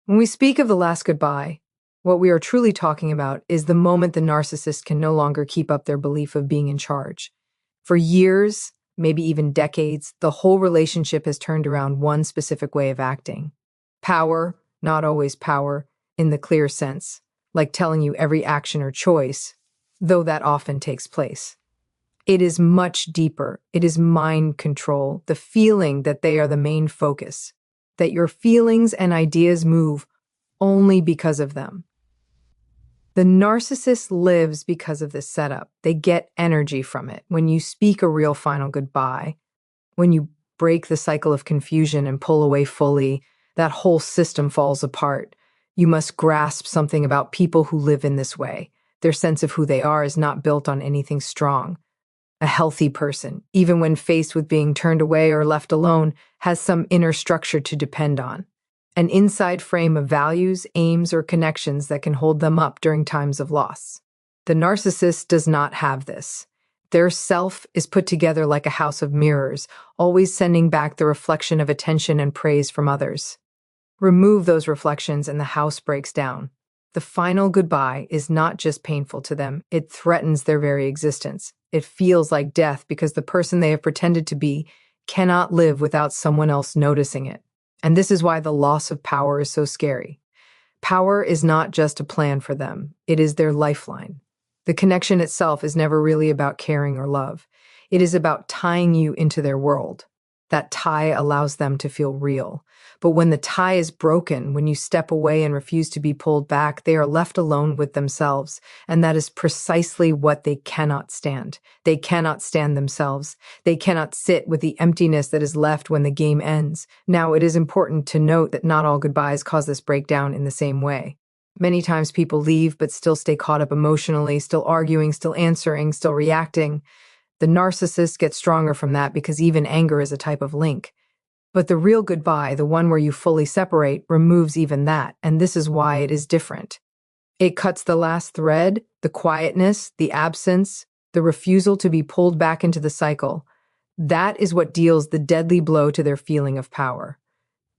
When we speak of the last goodbye, what we are truly talking about is the moment the narcissist can no longer keep up their belief of being in charge. For years, maybe even decades, the whole relationship has turned around one specific way of acting. Power, not always power, in the clear sense, like telling you every action or choice, though that often takes place. It is much deeper. It is mind control, the feeling that they are the main focus, that your feelings and ideas move only because of them. The narcissist lives because of this setup. They get energy from it. When you speak a real final goodbye, when you break the cycle of confusion and pull away fully, that whole system falls apart. You must grasp something about people who live in this way. Their sense of who they are is not built on anything strong. A healthy person, even when faced with being turned away or left alone, has some inner structure to depend on. An inside frame of values, aims, or connections that can hold them up during times of loss. The narcissist does not have this. Their self is put together like a house of mirrors, always sending back the reflection of attention and praise from others. Remove those reflections and the house breaks down. The final goodbye is not just painful to them, it threatens their very existence. It feels like death because the person they have pretended to be cannot live without someone else noticing it. And this is why the loss of power is so scary. Power is not just a plan for them, it is their lifeline. The connection itself is never really about caring or love. It is about tying you into their world. That tie allows them to feel real. But when the tie is broken, when you step away and refuse to be pulled back, they are left alone with themselves. And that is precisely what they cannot stand. They cannot stand themselves. They cannot sit with the emptiness that is left when the game ends. Now, it is important to note that not all goodbyes cause this breakdown in the same way. Many times people leave but still stay caught up emotionally, still arguing, still answering, still reacting. The narcissist gets stronger from that because even anger is a type of link. But the real goodbye, the one where you fully separate, removes even that, and this is why it is different. It cuts the last thread, the quietness, the absence, the refusal to be pulled back into the cycle. That is what deals the deadly blow to their feeling of power.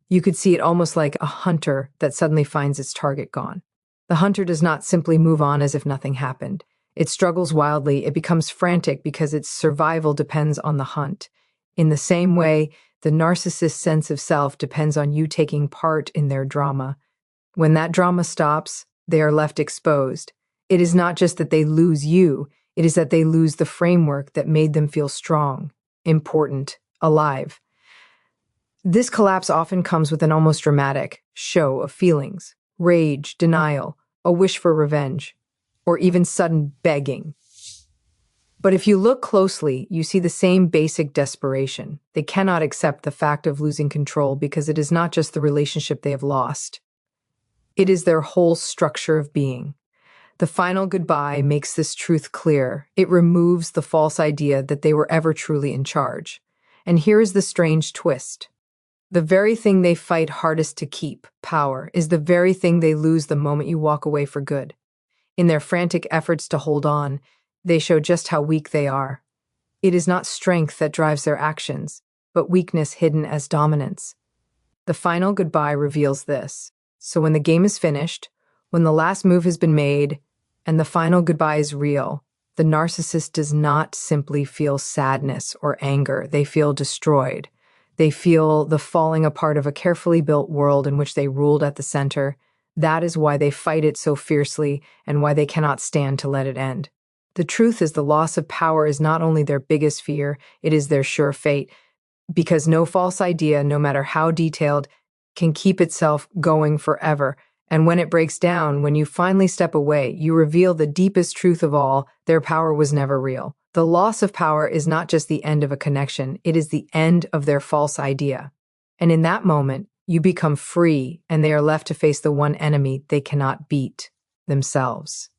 You could see it almost like a hunter that suddenly finds its target gone. The hunter does not simply move on as if nothing happened. It struggles wildly, it becomes frantic because its survival depends on the hunt. In the same way, the narcissist's sense of self depends on you taking part in their drama. When that drama stops, they are left exposed. It is not just that they lose you, it is that they lose the framework that made them feel strong, important, alive. This collapse often comes with an almost dramatic show of feelings, rage, denial, a wish for revenge, or even sudden begging. But if you look closely, you see the same basic desperation. They cannot accept the fact of losing control because it is not just the relationship they have lost. It is their whole structure of being. The final goodbye makes this truth clear. It removes the false idea that they were ever truly in charge. And here is the strange twist. The very thing they fight hardest to keep, power, is the very thing they lose the moment you walk away for good. In their frantic efforts to hold on, they show just how weak they are. It is not strength that drives their actions, but weakness hidden as dominance. The final goodbye reveals this. So when the game is finished, when the last move has been made, and the final goodbye is real, the narcissist does not simply feel sadness or anger. They feel destroyed. They feel the falling apart of a carefully built world in which they ruled at the center. That is why they fight it so fiercely and why they cannot stand to let it end. The truth is the loss of power is not only their biggest fear, it is their sure fate, because no false idea, no matter how detailed, can keep itself going forever. And when it breaks down, when you finally step away, you reveal the deepest truth of all: their power was never real. The loss of power is not just the end of a connection, it is the end of their false idea. And in that moment, you become free, and they are left to face the one enemy they cannot beat: themselves.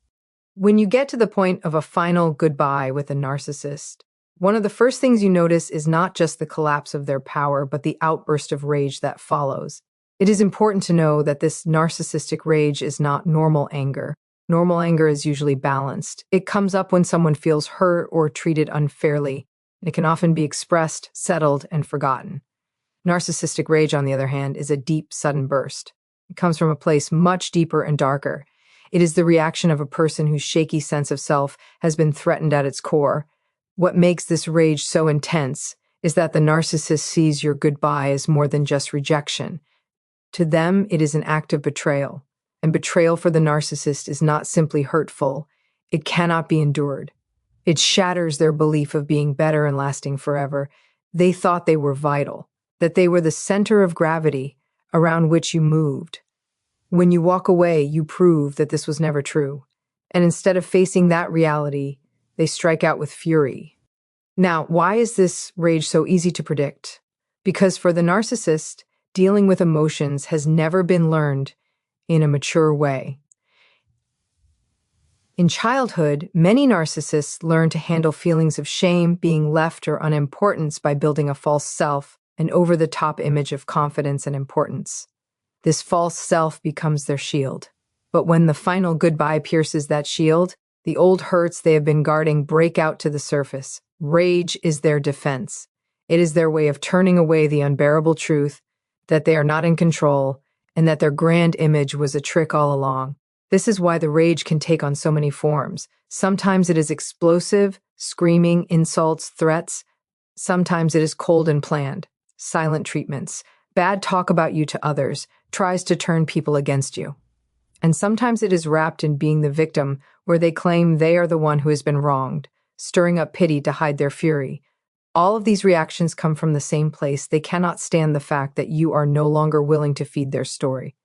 When you get to the point of a final goodbye with a narcissist, one of the first things you notice is not just the collapse of their power, but the outburst of rage that follows. It is important to know that this narcissistic rage is not normal anger. Normal anger is usually balanced. It comes up when someone feels hurt or treated unfairly. It can often be expressed, settled, and forgotten. Narcissistic rage, on the other hand, is a deep, sudden burst. It comes from a place much deeper and darker. It is the reaction of a person whose shaky sense of self has been threatened at its core. What makes this rage so intense is that the narcissist sees your goodbye as more than just rejection. To them, it is an act of betrayal. And betrayal for the narcissist is not simply hurtful, it cannot be endured. It shatters their belief of being better and lasting forever. They thought they were vital, that they were the center of gravity around which you moved. When you walk away, you prove that this was never true. And instead of facing that reality, they strike out with fury. Now, why is this rage so easy to predict? Because for the narcissist, dealing with emotions has never been learned in a mature way. In childhood, many narcissists learn to handle feelings of shame, being left, or unimportance by building a false self, an over-the-top image of confidence and importance. This false self becomes their shield. But when the final goodbye pierces that shield, the old hurts they have been guarding break out to the surface. Rage is their defense. It is their way of turning away the unbearable truth that they are not in control and that their grand image was a trick all along. This is why the rage can take on so many forms. Sometimes it is explosive, screaming, insults, threats. Sometimes it is cold and planned, silent treatments, bad talk about you to others, tries to turn people against you. And sometimes it is wrapped in being the victim, where they claim they are the one who has been wronged, stirring up pity to hide their fury. All of these reactions come from the same place. They cannot stand the fact that you are no longer willing to feed their story.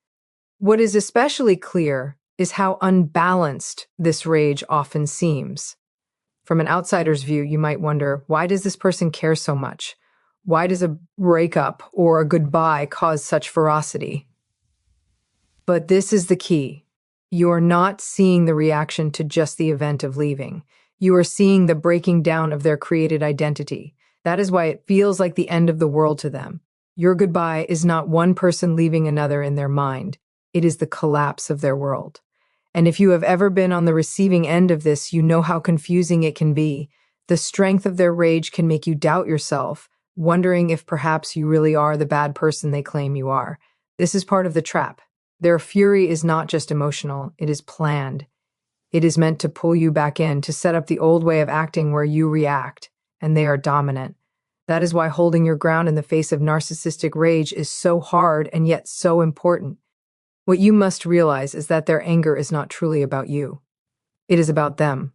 What is especially clear is how unbalanced this rage often seems. From an outsider's view, you might wonder, why does this person care so much? Why does a breakup or a goodbye cause such ferocity? But this is the key. You are not seeing the reaction to just the event of leaving. You are seeing the breaking down of their created identity. That is why it feels like the end of the world to them. Your goodbye is not one person leaving another in their mind. It is the collapse of their world. And if you have ever been on the receiving end of this, you know how confusing it can be. The strength of their rage can make you doubt yourself, wondering if perhaps you really are the bad person they claim you are. This is part of the trap. Their fury is not just emotional, it is planned. It is meant to pull you back in, to set up the old way of acting where you react, and they are dominant. That is why holding your ground in the face of narcissistic rage is so hard and yet so important. What you must realize is that their anger is not truly about you. It is about them.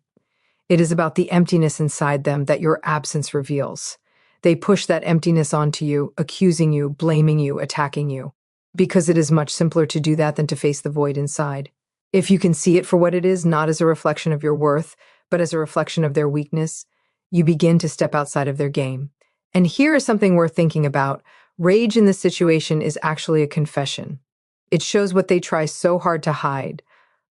It is about the emptiness inside them that your absence reveals. They push that emptiness onto you, accusing you, blaming you, attacking you, because it is much simpler to do that than to face the void inside. If you can see it for what it is, not as a reflection of your worth, but as a reflection of their weakness, you begin to step outside of their game. And here is something worth thinking about. Rage in this situation is actually a confession. It shows what they try so hard to hide.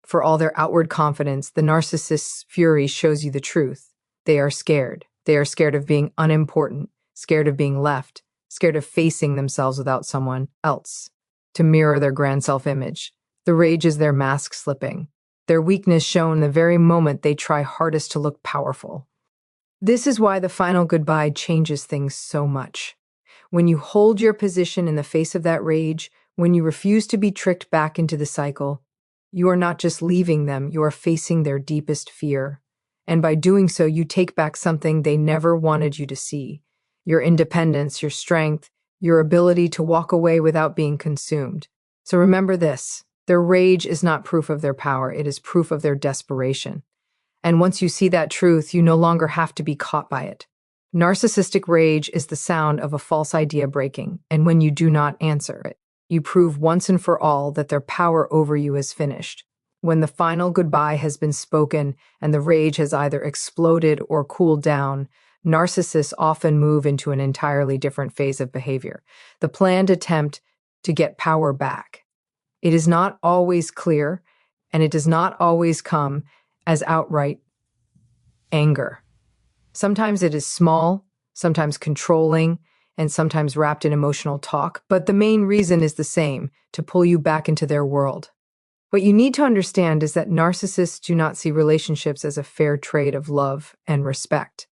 For all their outward confidence, the narcissist's fury shows you the truth. They are scared. They are scared of being unimportant, scared of being left, scared of facing themselves without someone else to mirror their grand self-image. The rage is their mask slipping, their weakness shown the very moment they try hardest to look powerful. This is why the final goodbye changes things so much. When you hold your position in the face of that rage, when you refuse to be tricked back into the cycle, you are not just leaving them, you are facing their deepest fear. And by doing so, you take back something they never wanted you to see. Your independence, your strength, your ability to walk away without being consumed. So remember this, their rage is not proof of their power, it is proof of their desperation. And once you see that truth, you no longer have to be caught by it. Narcissistic rage is the sound of a false idea breaking, and when you do not answer it, you prove once and for all that their power over you is finished. When the final goodbye has been spoken and the rage has either exploded or cooled down, narcissists often move into an entirely different phase of behavior, the planned attempt to get power back. It is not always clear, and it does not always come as outright anger. Sometimes it is small, sometimes controlling, and sometimes wrapped in emotional talk, but the main reason is the same, to pull you back into their world. What you need to understand is that narcissists do not see relationships as a fair trade of love and respect.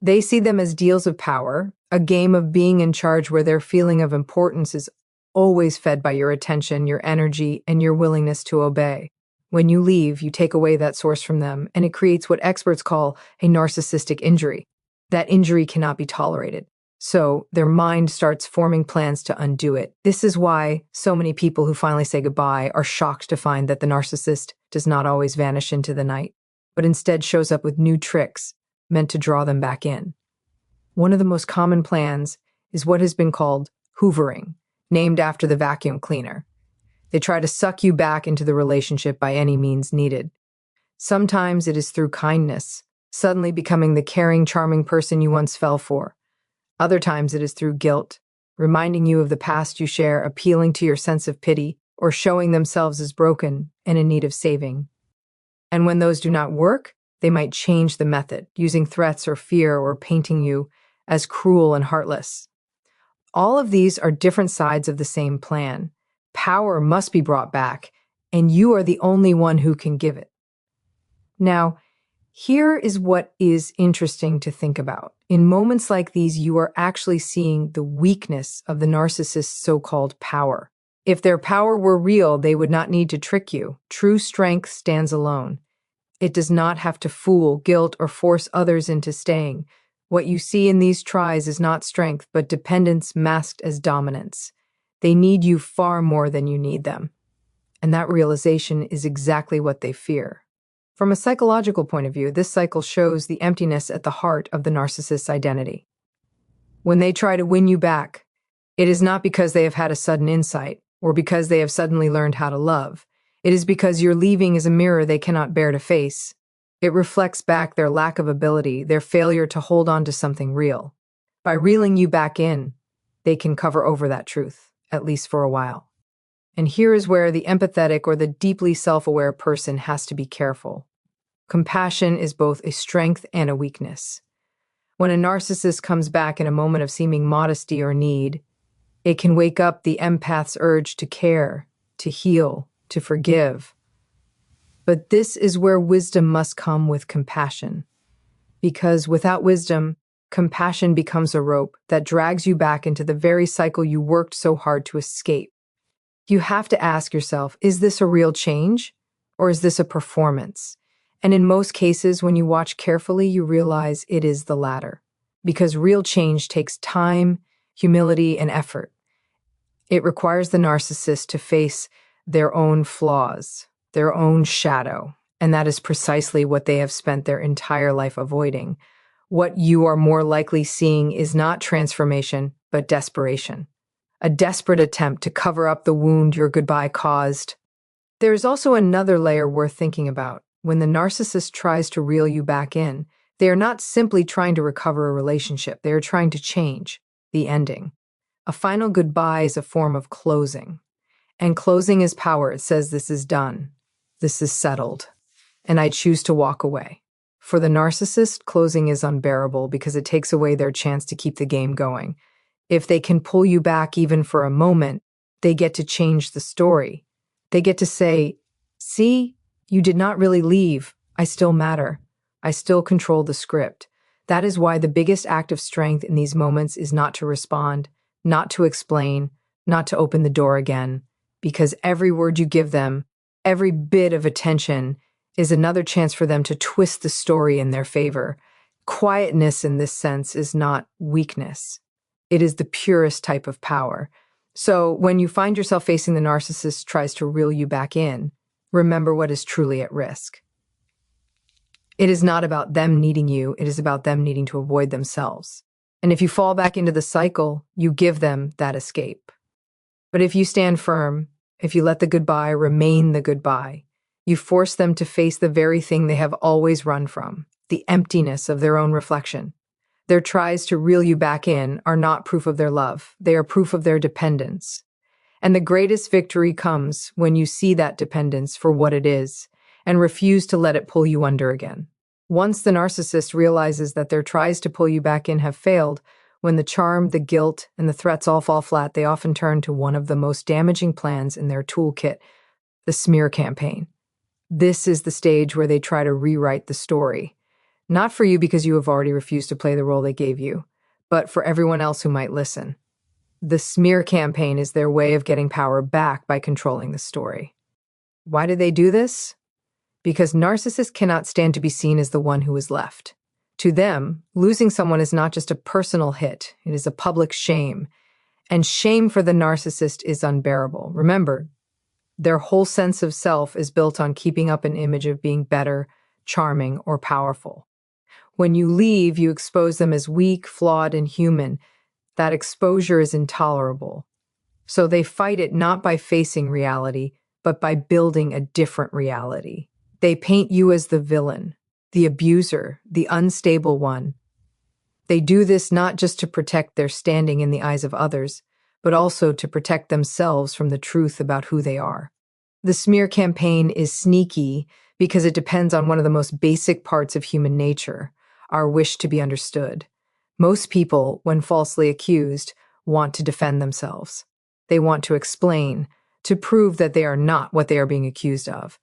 They see them as deals of power, a game of being in charge where their feeling of importance is always fed by your attention, your energy, and your willingness to obey. When you leave, you take away that source from them, and it creates what experts call a narcissistic injury. That injury cannot be tolerated. So their mind starts forming plans to undo it. This is why so many people who finally say goodbye are shocked to find that the narcissist does not always vanish into the night, but instead shows up with new tricks meant to draw them back in. One of the most common plans is what has been called hoovering, named after the vacuum cleaner. They try to suck you back into the relationship by any means needed. Sometimes it is through kindness, suddenly becoming the caring, charming person you once fell for. Other times it is through guilt, reminding you of the past you share, appealing to your sense of pity, or showing themselves as broken and in need of saving. And when those do not work, they might change the method, using threats or fear or painting you as cruel and heartless. All of these are different sides of the same plan. Power must be brought back, and you are the only one who can give it. Now, here is what is interesting to think about. In moments like these, you are actually seeing the weakness of the narcissist's so-called power. If their power were real, they would not need to trick you. True strength stands alone. It does not have to fool, guilt, or force others into staying. What you see in these tries is not strength, but dependence masked as dominance. They need you far more than you need them. And that realization is exactly what they fear. From a psychological point of view, this cycle shows the emptiness at the heart of the narcissist's identity. When they try to win you back, it is not because they have had a sudden insight or because they have suddenly learned how to love. It is because your leaving is a mirror they cannot bear to face. It reflects back their lack of ability, their failure to hold on to something real. By reeling you back in, they can cover over that truth, at least for a while. And here is where the empathetic or the deeply self-aware person has to be careful. Compassion is both a strength and a weakness. When a narcissist comes back in a moment of seeming modesty or need, it can wake up the empath's urge to care, to heal, to forgive. But this is where wisdom must come with compassion. Because without wisdom, compassion becomes a rope that drags you back into the very cycle you worked so hard to escape. You have to ask yourself, is this a real change, or is this a performance? And in most cases, when you watch carefully, you realize it is the latter. Because real change takes time, humility, and effort. It requires the narcissist to face their own flaws, their own shadow, and that is precisely what they have spent their entire life avoiding. What you are more likely seeing is not transformation, but desperation. A desperate attempt to cover up the wound your goodbye caused. There is also another layer worth thinking about. When the narcissist tries to reel you back in, they are not simply trying to recover a relationship, they are trying to change the ending. A final goodbye is a form of closing. And closing is power. It says this is done, this is settled, and I choose to walk away. For the narcissist, closing is unbearable because it takes away their chance to keep the game going. If they can pull you back even for a moment, they get to change the story. They get to say, see, you did not really leave. I still matter. I still control the script. That is why the biggest act of strength in these moments is not to respond, not to explain, not to open the door again, because every word you give them, every bit of attention, is another chance for them to twist the story in their favor. Quietness in this sense is not weakness. It is the purest type of power. So when you find yourself facing the narcissist tries to reel you back in, remember what is truly at risk. It is not about them needing you, it is about them needing to avoid themselves. And if you fall back into the cycle, you give them that escape. But if you stand firm, if you let the goodbye remain the goodbye, you force them to face the very thing they have always run from, the emptiness of their own reflection. Their tries to reel you back in are not proof of their love. They are proof of their dependence. And the greatest victory comes when you see that dependence for what it is and refuse to let it pull you under again. Once the narcissist realizes that their tries to pull you back in have failed, when the charm, the guilt, and the threats all fall flat, they often turn to one of the most damaging plans in their toolkit, the smear campaign. This is the stage where they try to rewrite the story. Not for you because you have already refused to play the role they gave you, but for everyone else who might listen. The smear campaign is their way of getting power back by controlling the story. Why do they do this? Because narcissists cannot stand to be seen as the one who is left. To them, losing someone is not just a personal hit, it is a public shame. And shame for the narcissist is unbearable. Remember, their whole sense of self is built on keeping up an image of being better, charming, or powerful. When you leave, you expose them as weak, flawed, and human. That exposure is intolerable. So they fight it not by facing reality, but by building a different reality. They paint you as the villain, the abuser, the unstable one. They do this not just to protect their standing in the eyes of others, but also to protect themselves from the truth about who they are. The smear campaign is sneaky because it depends on one of the most basic parts of human nature, our wish to be understood. Most people, when falsely accused, want to defend themselves. They want to explain, to prove that they are not what they are being accused of.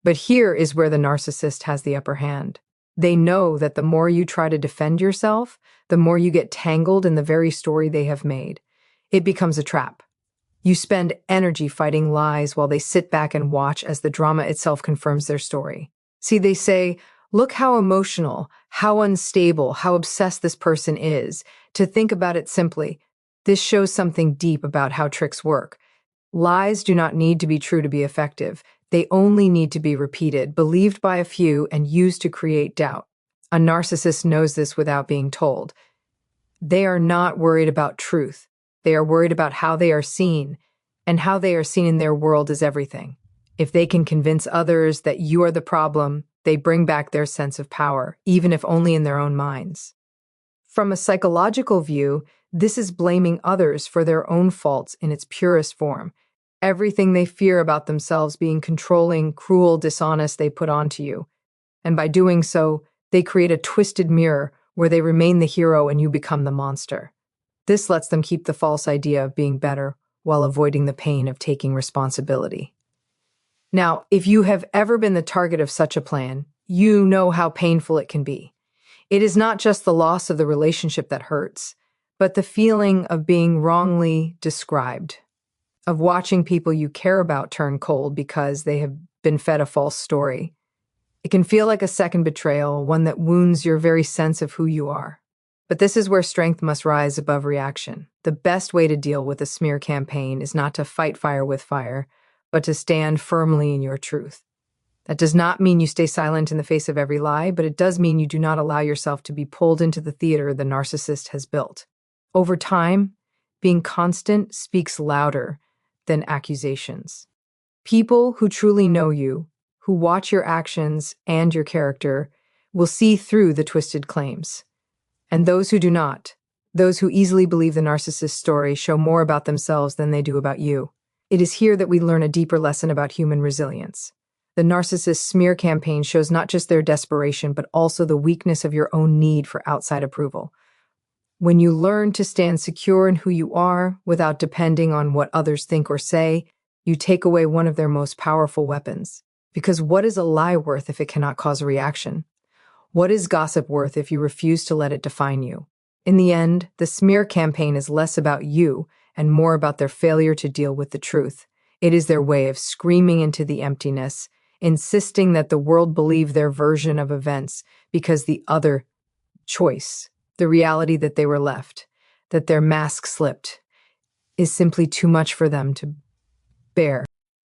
But here is where the narcissist has the upper hand. They know that the more you try to defend yourself, the more you get tangled in the very story they have made. It becomes a trap. You spend energy fighting lies while they sit back and watch as the drama itself confirms their story. See, they say, look how emotional, how unstable, how obsessed this person is. To think about it simply, this shows something deep about how tricks work. Lies do not need to be true to be effective. They only need to be repeated, believed by a few, and used to create doubt. A narcissist knows this without being told. They are not worried about truth. They are worried about how they are seen, and how they are seen in their world is everything. If they can convince others that you are the problem, they bring back their sense of power, even if only in their own minds. From a psychological view, this is blaming others for their own faults in its purest form. Everything they fear about themselves being controlling, cruel, dishonest, they put onto you. And by doing so, they create a twisted mirror where they remain the hero and you become the monster. This lets them keep the false idea of being better while avoiding the pain of taking responsibility. Now, if you have ever been the target of such a plan, you know how painful it can be. It is not just the loss of the relationship that hurts, but the feeling of being wrongly described, of watching people you care about turn cold because they have been fed a false story. It can feel like a second betrayal, one that wounds your very sense of who you are. But this is where strength must rise above reaction. The best way to deal with a smear campaign is not to fight fire with fire, but to stand firmly in your truth. That does not mean you stay silent in the face of every lie, but it does mean you do not allow yourself to be pulled into the theater the narcissist has built. Over time, being constant speaks louder than accusations. People who truly know you, who watch your actions and your character, will see through the twisted claims. And those who do not, those who easily believe the narcissist's story, show more about themselves than they do about you. It is here that we learn a deeper lesson about human resilience. The narcissist's smear campaign shows not just their desperation, but also the weakness of your own need for outside approval. When you learn to stand secure in who you are without depending on what others think or say, you take away one of their most powerful weapons. Because what is a lie worth if it cannot cause a reaction? What is gossip worth if you refuse to let it define you? In the end, the smear campaign is less about you and more about their failure to deal with the truth. It is their way of screaming into the emptiness, insisting that the world believe their version of events because the other choice, the reality that they were left, that their mask slipped, is simply too much for them to bear.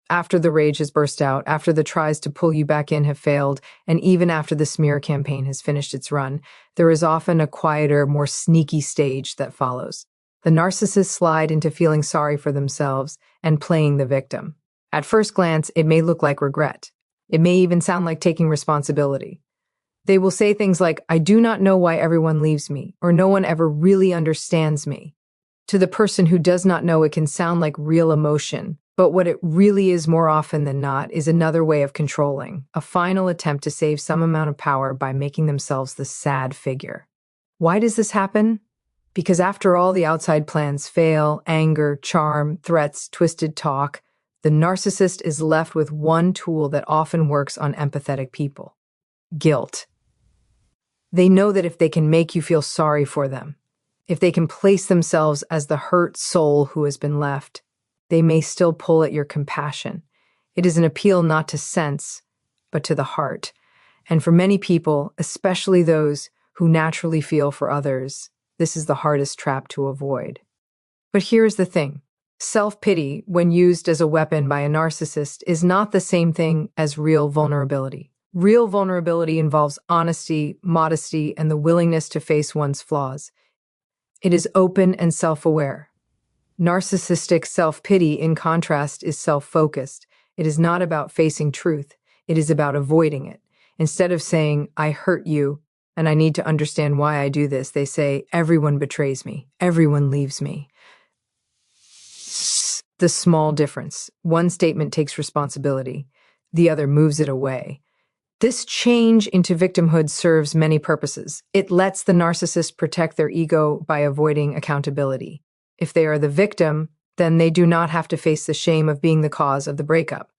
After the rage has burst out, after the tries to pull you back in have failed, and even after the smear campaign has finished its run, there is often a quieter, more sneaky stage that follows. The narcissists slide into feeling sorry for themselves and playing the victim. At first glance, it may look like regret. It may even sound like taking responsibility. They will say things like, "I do not know why everyone leaves me," or "No one ever really understands me." To the person who does not know, it can sound like real emotion. But what it really is more often than not is another way of controlling, a final attempt to save some amount of power by making themselves the sad figure. Why does this happen? Because after all the outside plans fail, anger, charm, threats, twisted talk, the narcissist is left with one tool that often works on empathetic people: guilt. They know that if they can make you feel sorry for them, If they can place themselves as the hurt soul who has been left, they may still pull at your compassion. It is an appeal not to sense, but to the heart. And for many people, especially those who naturally feel for others, this is the hardest trap to avoid. But here's the thing. Self-pity, when used as a weapon by a narcissist, is not the same thing as real vulnerability. Real vulnerability involves honesty, modesty, and the willingness to face one's flaws. It is open and self-aware. Narcissistic self-pity, in contrast, is self-focused. It is not about facing truth. It is about avoiding it. Instead of saying, "I hurt you, and I need to understand why I do this," they say, "Everyone betrays me. Everyone leaves me." The small difference. One statement takes responsibility. The other moves it away. This change into victimhood serves many purposes. It lets the narcissist protect their ego by avoiding accountability. If they are the victim, then they do not have to face the shame of being the cause of the breakup.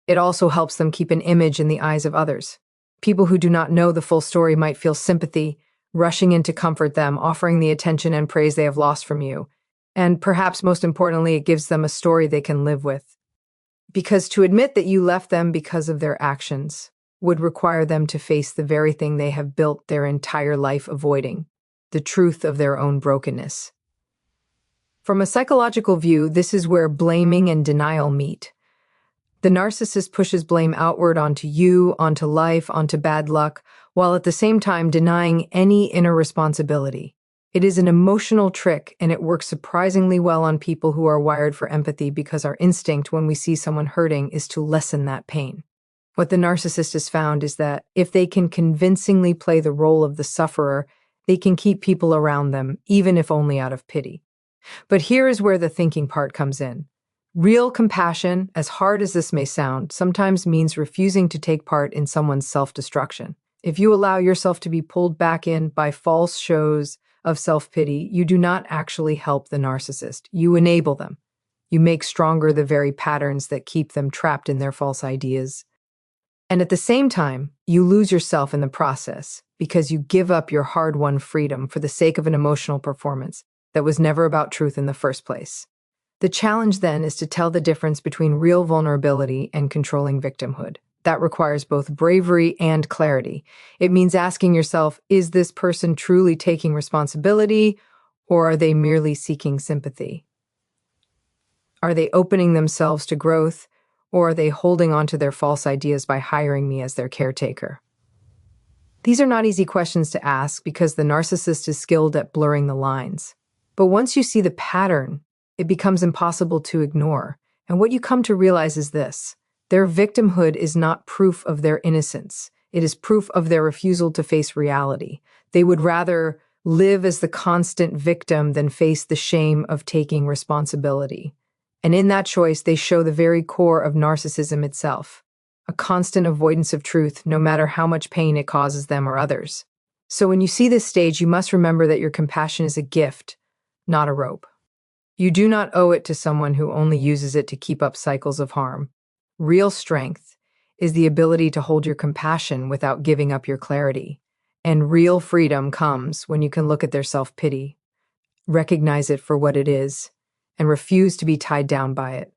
It also helps them keep an image in the eyes of others. People who do not know the full story might feel sympathy, rushing in to comfort them, offering the attention and praise they have lost from you. And perhaps most importantly, it gives them a story they can live with. Because to admit that you left them because of their actions would require them to face the very thing they have built their entire life avoiding, the truth of their own brokenness. From a psychological view, this is where blaming and denial meet. The narcissist pushes blame outward onto you, onto life, onto bad luck, while at the same time denying any inner responsibility. It is an emotional trick, and it works surprisingly well on people who are wired for empathy because our instinct when we see someone hurting is to lessen that pain. What the narcissist has found is that if they can convincingly play the role of the sufferer, they can keep people around them, even if only out of pity. But here is where the thinking part comes in. Real compassion, as hard as this may sound, sometimes means refusing to take part in someone's self-destruction. If you allow yourself to be pulled back in by false shows of self-pity, you do not actually help the narcissist. You enable them. You make stronger the very patterns that keep them trapped in their false ideas. And at the same time, you lose yourself in the process because you give up your hard-won freedom for the sake of an emotional performance that was never about truth in the first place. The challenge then is to tell the difference between real vulnerability and controlling victimhood. That requires both bravery and clarity. It means asking yourself, is this person truly taking responsibility, or are they merely seeking sympathy? Are they opening themselves to growth, or are they holding on to their false ideas by hiring me as their caretaker? These are not easy questions to ask because the narcissist is skilled at blurring the lines. But once you see the pattern, it becomes impossible to ignore. And what you come to realize is this. Their victimhood is not proof of their innocence. It is proof of their refusal to face reality. They would rather live as the constant victim than face the shame of taking responsibility. And in that choice, they show the very core of narcissism itself, a constant avoidance of truth, no matter how much pain it causes them or others. So when you see this stage, you must remember that your compassion is a gift, not a rope. You do not owe it to someone who only uses it to keep up cycles of harm. Real strength is the ability to hold your compassion without giving up your clarity. And real freedom comes when you can look at their self-pity, recognize it for what it is, and refuse to be tied down by it.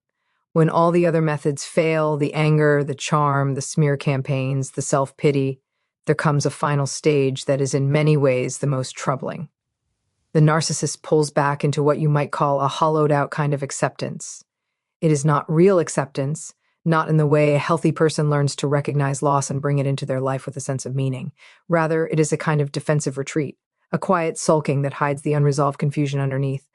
When all the other methods fail, the anger, the charm, the smear campaigns, the self-pity, there comes a final stage that is in many ways the most troubling. The narcissist pulls back into what you might call a hollowed-out kind of acceptance. It is not real acceptance, not in the way a healthy person learns to recognize loss and bring it into their life with a sense of meaning. Rather, it is a kind of defensive retreat, a quiet sulking that hides the unresolved confusion underneath.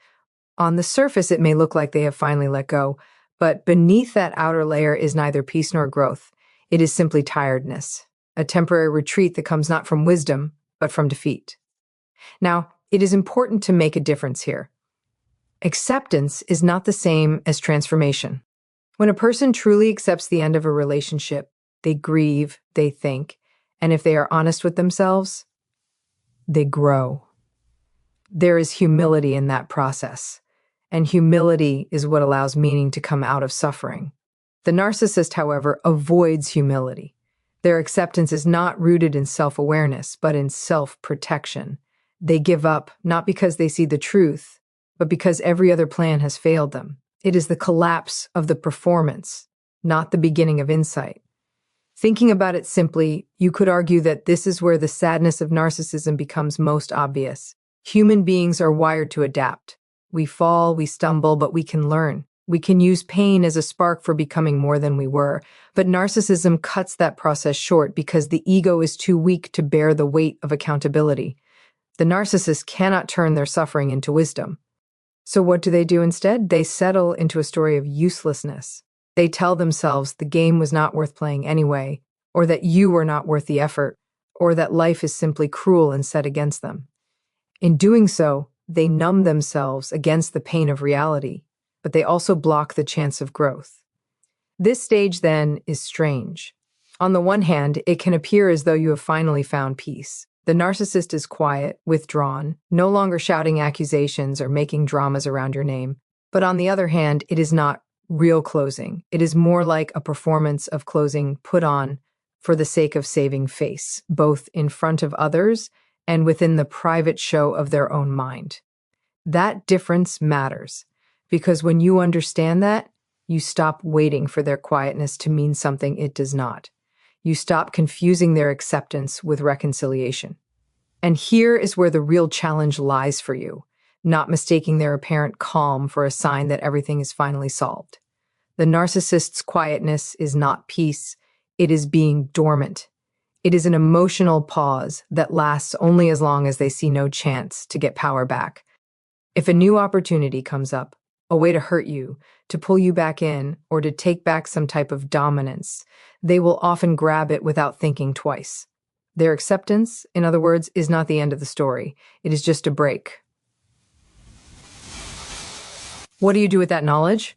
On the surface, it may look like they have finally let go, but beneath that outer layer is neither peace nor growth. It is simply tiredness, a temporary retreat that comes not from wisdom, but from defeat. Now, it is important to make a difference here. Acceptance is not the same as transformation. When a person truly accepts the end of a relationship, they grieve, they think, and if they are honest with themselves, they grow. There is humility in that process, and humility is what allows meaning to come out of suffering. The narcissist, however, avoids humility. Their acceptance is not rooted in self-awareness, but in self-protection. They give up, not because they see the truth, but because every other plan has failed them. It is the collapse of the performance, not the beginning of insight. Thinking about it simply, you could argue that this is where the sadness of narcissism becomes most obvious. Human beings are wired to adapt. We fall, we stumble, but we can learn. We can use pain as a spark for becoming more than we were. But narcissism cuts that process short because the ego is too weak to bear the weight of accountability. The narcissist cannot turn their suffering into wisdom. So what do they do instead? They settle into a story of uselessness. They tell themselves the game was not worth playing anyway, or that you were not worth the effort, or that life is simply cruel and set against them. In doing so, they numb themselves against the pain of reality, but they also block the chance of growth. This stage, then, is strange. On the one hand, it can appear as though you have finally found peace. The narcissist is quiet, withdrawn, no longer shouting accusations or making dramas around your name. But on the other hand, it is not real closing. It is more like a performance of closing put on for the sake of saving face, both in front of others and within the private show of their own mind. That difference matters, because when you understand that, you stop waiting for their quietness to mean something it does not. You stop confusing their acceptance with reconciliation. And here is where the real challenge lies for you, not mistaking their apparent calm for a sign that everything is finally solved. The narcissist's quietness is not peace, it is being dormant. It is an emotional pause that lasts only as long as they see no chance to get power back. If a new opportunity comes up, a way to hurt you, to pull you back in, or to take back some type of dominance, they will often grab it without thinking twice. Their acceptance, in other words, is not the end of the story. It is just a break. What do you do with that knowledge?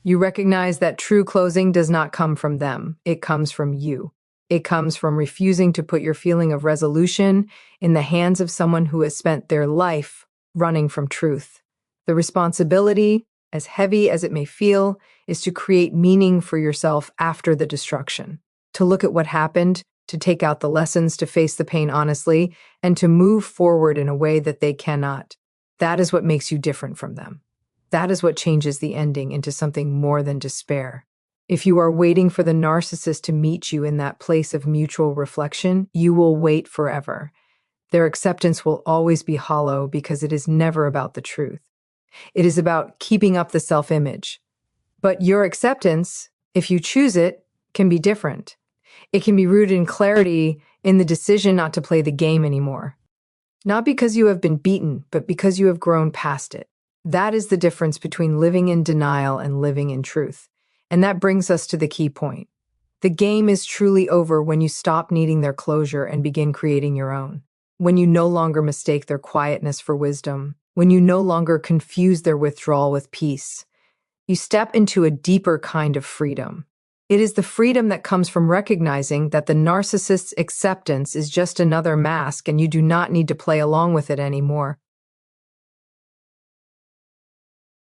You recognize that true closing does not come from them. It comes from you. It comes from refusing to put your feeling of resolution in the hands of someone who has spent their life running from truth. The responsibility, as heavy as it may feel, is to create meaning for yourself after the destruction, to look at what happened, to take out the lessons, to face the pain honestly, and to move forward in a way that they cannot. That is what makes you different from them. That is what changes the ending into something more than despair. If you are waiting for the narcissist to meet you in that place of mutual reflection, you will wait forever. Their acceptance will always be hollow because it is never about the truth. It is about keeping up the self-image. But your acceptance, if you choose it, can be different. It can be rooted in clarity, in the decision not to play the game anymore. Not because you have been beaten, but because you have grown past it. That is the difference between living in denial and living in truth. And that brings us to the key point. The game is truly over when you stop needing their closure and begin creating your own. When you no longer mistake their quietness for wisdom. When you no longer confuse their withdrawal with peace. You step into a deeper kind of freedom. It is the freedom that comes from recognizing that the narcissist's acceptance is just another mask and you do not need to play along with it anymore.